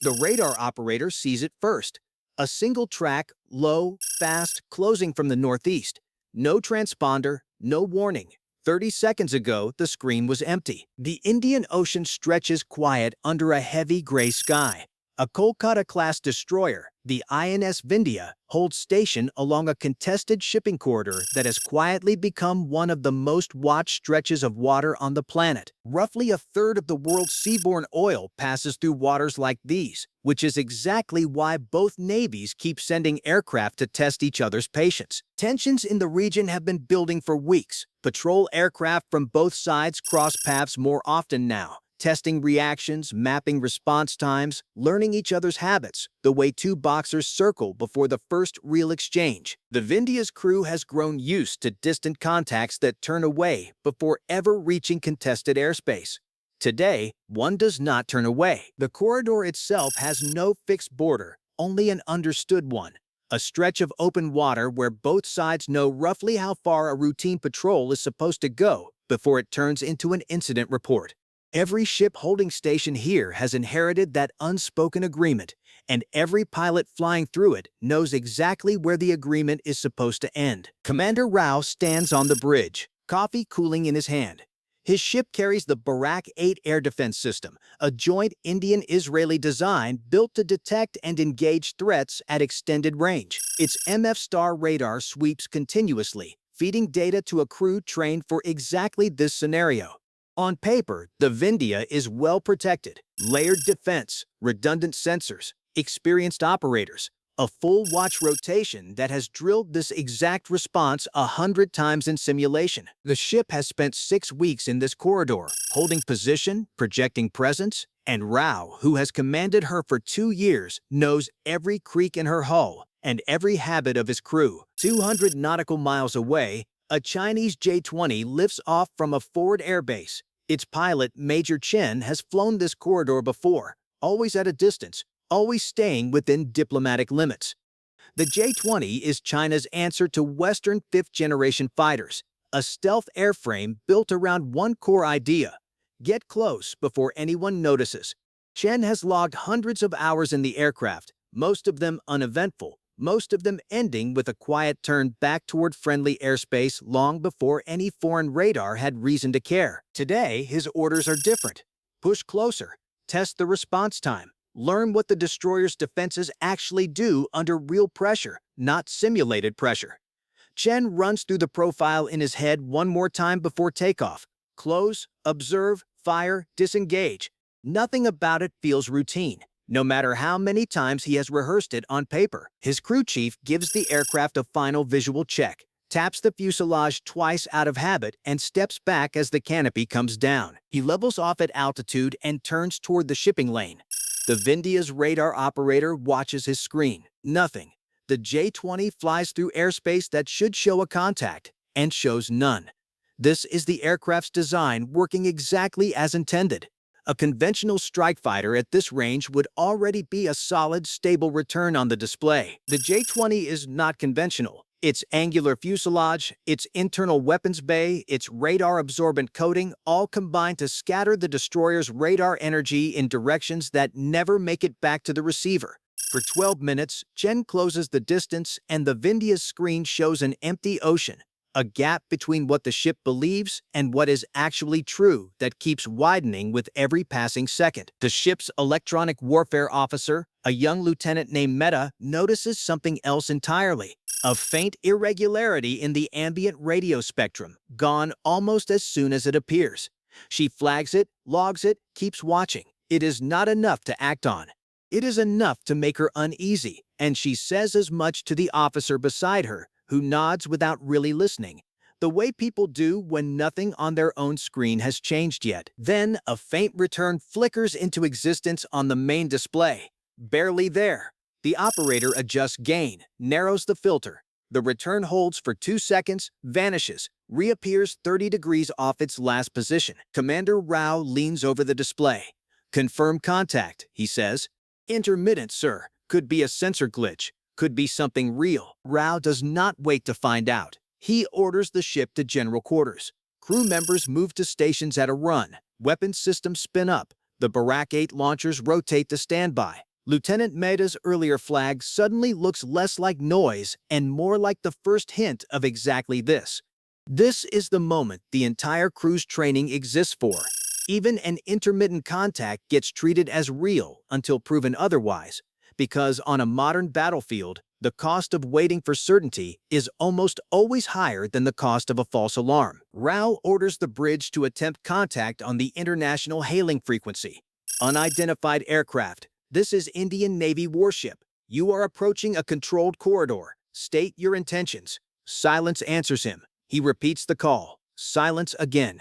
The radar operator sees it first. A single track, low, fast, closing from the northeast. No transponder, no warning. 30 seconds ago, the screen was empty. The Indian Ocean stretches quiet under a heavy gray sky. A Kolkata-class destroyer, the INS Vindhya, holds station along a contested shipping corridor that has quietly become one of the most watched stretches of water on the planet. Roughly a third of the world's seaborne oil passes through waters like these, which is exactly why both navies keep sending aircraft to test each other's patience. Tensions in the region have been building for weeks. Patrol aircraft from both sides cross paths more often now, testing reactions, mapping response times, learning each other's habits, the way two boxers circle before the first real exchange. The Vindhya's crew has grown used to distant contacts that turn away before ever reaching contested airspace. Today, one does not turn away. The corridor itself has no fixed border, only an understood one. A stretch of open water where both sides know roughly how far a routine patrol is supposed to go before it turns into an incident report. Every ship holding station here has inherited that unspoken agreement, and every pilot flying through it knows exactly where the agreement is supposed to end. Commander Rao stands on the bridge, coffee cooling in his hand. His ship carries the Barak 8 air defense system, a joint Indian-Israeli design built to detect and engage threats at extended range. Its MF Star radar sweeps continuously, feeding data to a crew trained for exactly this scenario. On paper, the Vindhya is well protected. Layered defense, redundant sensors, experienced operators, a full watch rotation that has drilled this exact response 100 times in simulation. The ship has spent 6 weeks in this corridor, holding position, projecting presence, and Rao, who has commanded her for 2 years, knows every creak in her hull and every habit of his crew. 200 nautical miles away, a Chinese J-20 lifts off from a forward airbase. Its pilot, Major Chen, has flown this corridor before, always at a distance, always staying within diplomatic limits. The J-20 is China's answer to Western fifth-generation fighters, a stealth airframe built around one core idea: get close before anyone notices. Chen has logged hundreds of hours in the aircraft, most of them uneventful, most of them ending with a quiet turn back toward friendly airspace long before any foreign radar had reason to care. Today, his orders are different. Push closer, test the response time, learn what the destroyer's defenses actually do under real pressure, not simulated pressure. Chen runs through the profile in his head one more time before takeoff. Close, observe, fire, disengage. Nothing about it feels routine, no matter how many times he has rehearsed it on paper. His crew chief gives the aircraft a final visual check, taps the fuselage twice out of habit, and steps back as the canopy comes down. He levels off at altitude and turns toward the shipping lane. The Vindhya's radar operator watches his screen. Nothing. The J-20 flies through airspace that should show a contact, and shows none. This is the aircraft's design working exactly as intended. A conventional strike fighter at this range would already be a solid, stable return on the display. The J-20 is not conventional. Its angular fuselage, its internal weapons bay, its radar-absorbent coating all combine to scatter the destroyer's radar energy in directions that never make it back to the receiver. For 12 minutes, Chen closes the distance and the Vindhya's screen shows an empty ocean, a gap between what the ship believes and what is actually true that keeps widening with every passing second. The ship's electronic warfare officer, a young lieutenant named Mehta, notices something else entirely: a faint irregularity in the ambient radio spectrum, gone almost as soon as it appears. She flags it, logs it, keeps watching. It is not enough to act on. It is enough to make her uneasy, and she says as much to the officer beside her, who nods without really listening, the way people do when nothing on their own screen has changed yet. Then a faint return flickers into existence on the main display. Barely there. The operator adjusts gain, narrows the filter. The return holds for 2 seconds, vanishes, reappears 30 degrees off its last position. Commander Rao leans over the display. "Confirm contact," he says. "Intermittent, sir. Could be a sensor glitch. Could be something real." Rao does not wait to find out. He orders the ship to general quarters. Crew members move to stations at a run. Weapons systems spin up. The Barak 8 launchers rotate to standby. Lieutenant Mehta's earlier flag suddenly looks less like noise and more like the first hint of exactly this. This is the moment the entire crew's training exists for. Even an intermittent contact gets treated as real until proven otherwise, because on a modern battlefield, the cost of waiting for certainty is almost always higher than the cost of a false alarm. Rao orders the bridge to attempt contact on the international hailing frequency. Unidentified aircraft. This is Indian Navy warship. You are approaching a controlled corridor. State your intentions. Silence answers him. He repeats the call. Silence again.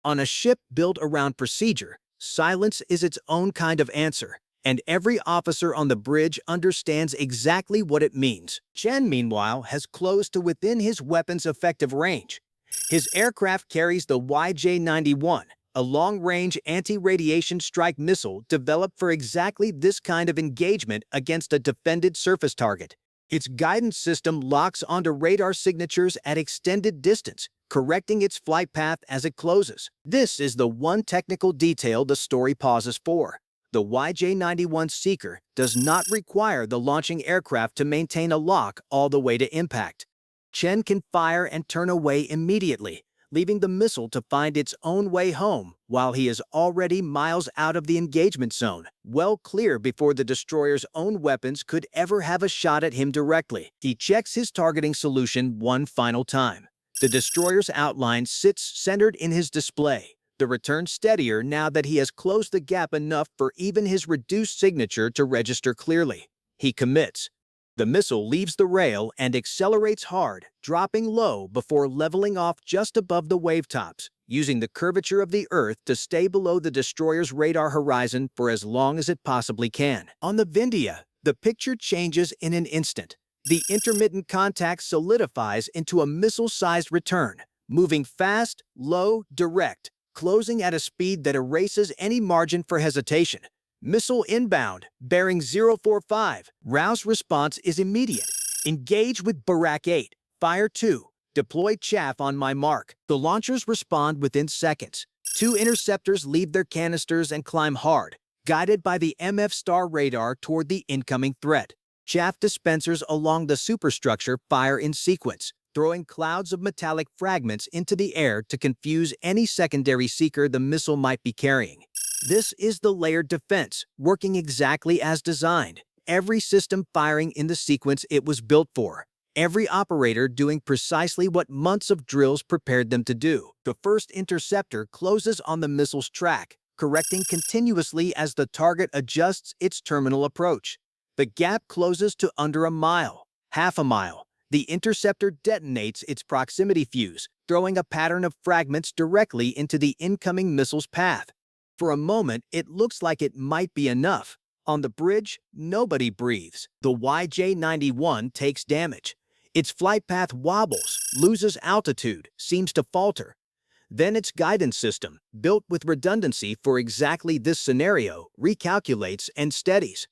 On a ship built around procedure, silence is its own kind of answer, and every officer on the bridge understands exactly what it means. Chen, meanwhile, has closed to within his weapon's effective range. His aircraft carries the YJ-91, a long-range anti-radiation strike missile developed for exactly this kind of engagement against a defended surface target. Its guidance system locks onto radar signatures at extended distance, correcting its flight path as it closes. This is the one technical detail the story pauses for. The YJ-91 Seeker does not require the launching aircraft to maintain a lock all the way to impact. Chen can fire and turn away immediately, leaving the missile to find its own way home while he is already miles out of the engagement zone, well clear before the destroyer's own weapons could ever have a shot at him directly. He checks his targeting solution one final time. The destroyer's outline sits centered in his display, the return steadier now that he has closed the gap enough for even his reduced signature to register clearly. He commits. The missile leaves the rail and accelerates hard, dropping low before leveling off just above the wavetops, using the curvature of the Earth to stay below the destroyer's radar horizon for as long as it possibly can. On the Vindhya, the picture changes in an instant. The intermittent contact solidifies into a missile-sized return, moving fast, low, direct, closing at a speed that erases any margin for hesitation. Missile inbound, bearing 045. Rao's response is immediate. Engage with Barak 8. Fire 2. Deploy chaff on my mark. The launchers respond within seconds. 2 interceptors leave their canisters and climb hard, guided by the MF Star radar toward the incoming threat. Chaff dispensers along the superstructure fire in sequence, throwing clouds of metallic fragments into the air to confuse any secondary seeker the missile might be carrying. This is the layered defense, working exactly as designed. Every system firing in the sequence it was built for. Every operator doing precisely what months of drills prepared them to do. The first interceptor closes on the missile's track, correcting continuously as the target adjusts its terminal approach. The gap closes to under a mile, half a mile. The interceptor detonates its proximity fuse, throwing a pattern of fragments directly into the incoming missile's path. For a moment, it looks like it might be enough. On the bridge, nobody breathes. The YJ-91 takes damage. Its flight path wobbles, loses altitude, seems to falter. Then its guidance system, built with redundancy for exactly this scenario, recalculates and steadies.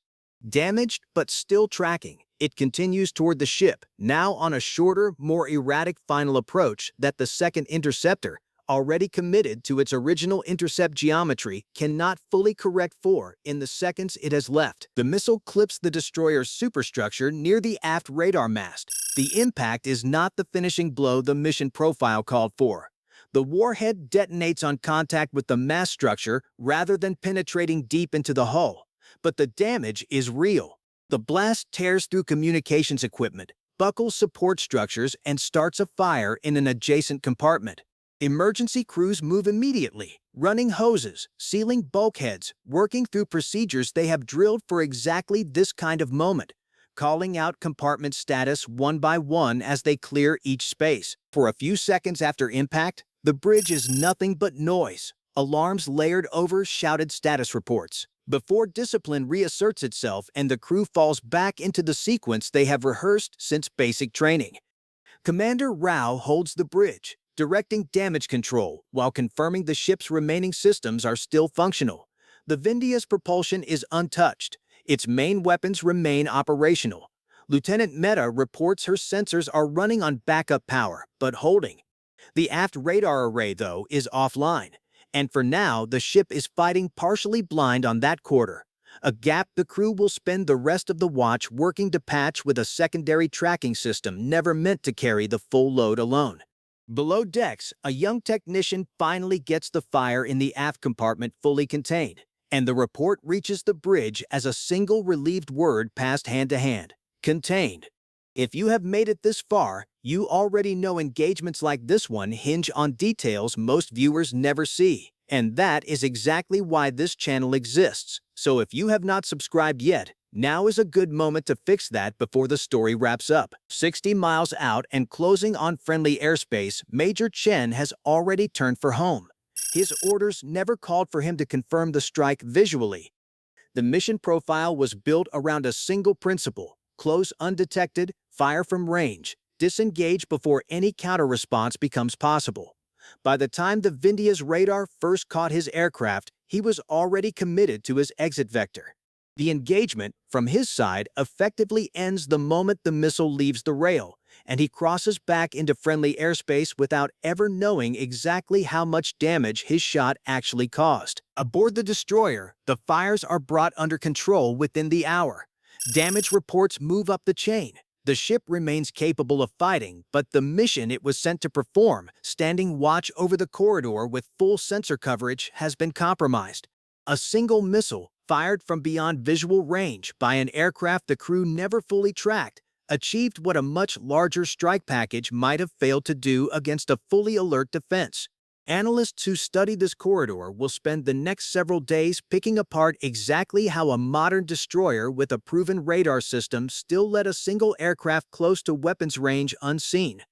Damaged but still tracking, it continues toward the ship, now on a shorter, more erratic final approach that the second interceptor, already committed to its original intercept geometry, cannot fully correct for in the seconds it has left. The missile clips the destroyer's superstructure near the aft radar mast. The impact is not the finishing blow the mission profile called for. The warhead detonates on contact with the mast structure rather than penetrating deep into the hull. But the damage is real. The blast tears through communications equipment, buckles support structures, and starts a fire in an adjacent compartment. Emergency crews move immediately, running hoses, sealing bulkheads, working through procedures they have drilled for exactly this kind of moment, calling out compartment status one by one as they clear each space. For a few seconds after impact, the bridge is nothing but noise, alarms layered over shouted status reports, before discipline reasserts itself and the crew falls back into the sequence they have rehearsed since basic training. Commander Rao holds the bridge, directing damage control while confirming the ship's remaining systems are still functional. The Vindhya's propulsion is untouched. Its main weapons remain operational. Lieutenant Mehta reports her sensors are running on backup power, but holding. The aft radar array, though, is offline, and for now the ship is fighting partially blind on that quarter. A gap the crew will spend the rest of the watch working to patch with a secondary tracking system never meant to carry the full load alone. Below decks, a young technician finally gets the fire in the aft compartment fully contained, and the report reaches the bridge as a single relieved word passed hand to hand: contained. If you have made it this far, you already know engagements like this one hinge on details most viewers never see. And that is exactly why this channel exists. So if you have not subscribed yet, now is a good moment to fix that before the story wraps up. 60 miles out and closing on friendly airspace, Major Chen has already turned for home. His orders never called for him to confirm the strike visually. The mission profile was built around a single principle: close undetected, fire from range, disengage before any counter-response becomes possible. By the time the Vindhya's radar first caught his aircraft, he was already committed to his exit vector. The engagement, from his side, effectively ends the moment the missile leaves the rail, and he crosses back into friendly airspace without ever knowing exactly how much damage his shot actually caused. Aboard the destroyer, the fires are brought under control within the hour. Damage reports move up the chain. The ship remains capable of fighting, but the mission it was sent to perform, standing watch over the corridor with full sensor coverage, has been compromised. A single missile, fired from beyond visual range by an aircraft the crew never fully tracked, achieved what a much larger strike package might have failed to do against a fully alert defense. Analysts who study this corridor will spend the next several days picking apart exactly how a modern destroyer with a proven radar system still let a single aircraft close to weapons range unseen.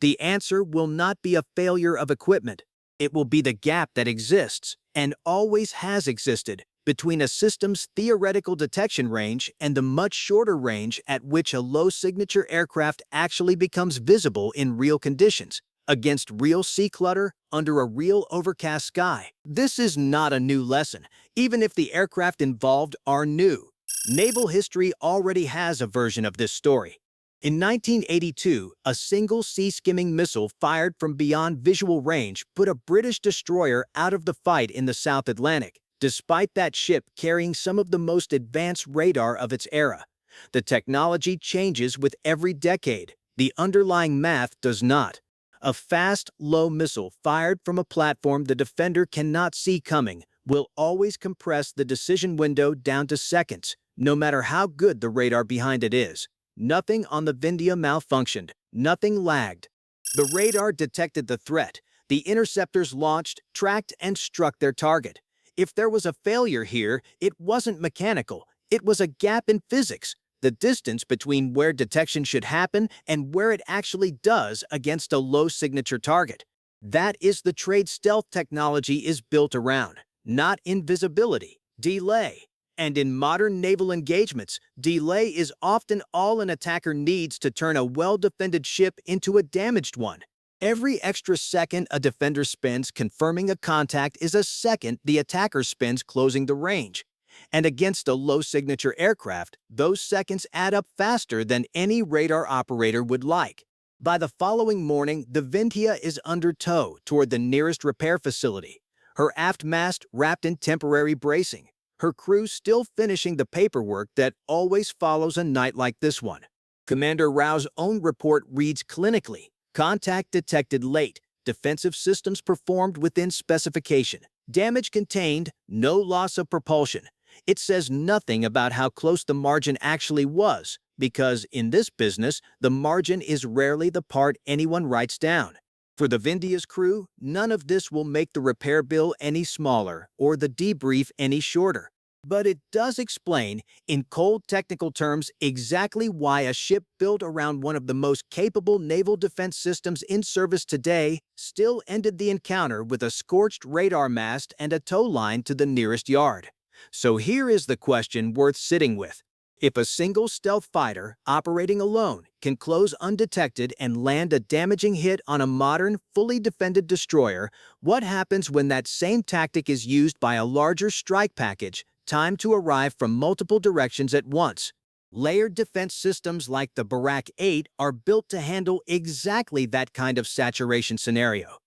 The answer will not be a failure of equipment. It will be the gap that exists, and always has existed, between a system's theoretical detection range and the much shorter range at which a low-signature aircraft actually becomes visible in real conditions, against real sea clutter, under a real overcast sky. This is not a new lesson, even if the aircraft involved are new. Naval history already has a version of this story. In 1982, a single sea-skimming missile fired from beyond visual range put a British destroyer out of the fight in the South Atlantic, despite that ship carrying some of the most advanced radar of its era. The technology changes with every decade. The underlying math does not. A fast, low missile fired from a platform the defender cannot see coming will always compress the decision window down to seconds, no matter how good the radar behind it is. Nothing on the Vindhya malfunctioned. Nothing lagged. The radar detected the threat. The interceptors launched, tracked, and struck their target. If there was a failure here, it wasn't mechanical. It was a gap in physics. The distance between where detection should happen and where it actually does against a low-signature target. That is the trade stealth technology is built around, not invisibility, delay. And in modern naval engagements, delay is often all an attacker needs to turn a well-defended ship into a damaged one. Every extra second a defender spends confirming a contact is a second the attacker spends closing the range. And against a low-signature aircraft, those seconds add up faster than any radar operator would like. By the following morning, the Vindhya is under tow toward the nearest repair facility, her aft mast wrapped in temporary bracing, her crew still finishing the paperwork that always follows a night like this one. Commander Rao's own report reads clinically: contact detected late, defensive systems performed within specification, damage contained, no loss of propulsion. It says nothing about how close the margin actually was, because in this business, the margin is rarely the part anyone writes down. For the Vindhya's crew, none of this will make the repair bill any smaller or the debrief any shorter. But it does explain, in cold technical terms, exactly why a ship built around one of the most capable naval defense systems in service today still ended the encounter with a scorched radar mast and a tow line to the nearest yard. So here is the question worth sitting with. If a single stealth fighter, operating alone, can close undetected and land a damaging hit on a modern, fully defended destroyer, what happens when that same tactic is used by a larger strike package, timed to arrive from multiple directions at once? Layered defense systems like the Barak 8 are built to handle exactly that kind of saturation scenario.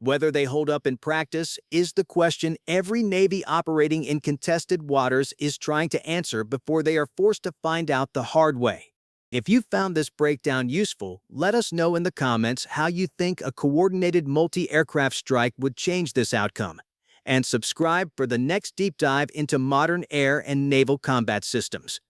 Whether they hold up in practice is the question every Navy operating in contested waters is trying to answer before they are forced to find out the hard way. If you found this breakdown useful, let us know in the comments how you think a coordinated multi-aircraft strike would change this outcome. And subscribe for the next deep dive into modern air and naval combat systems.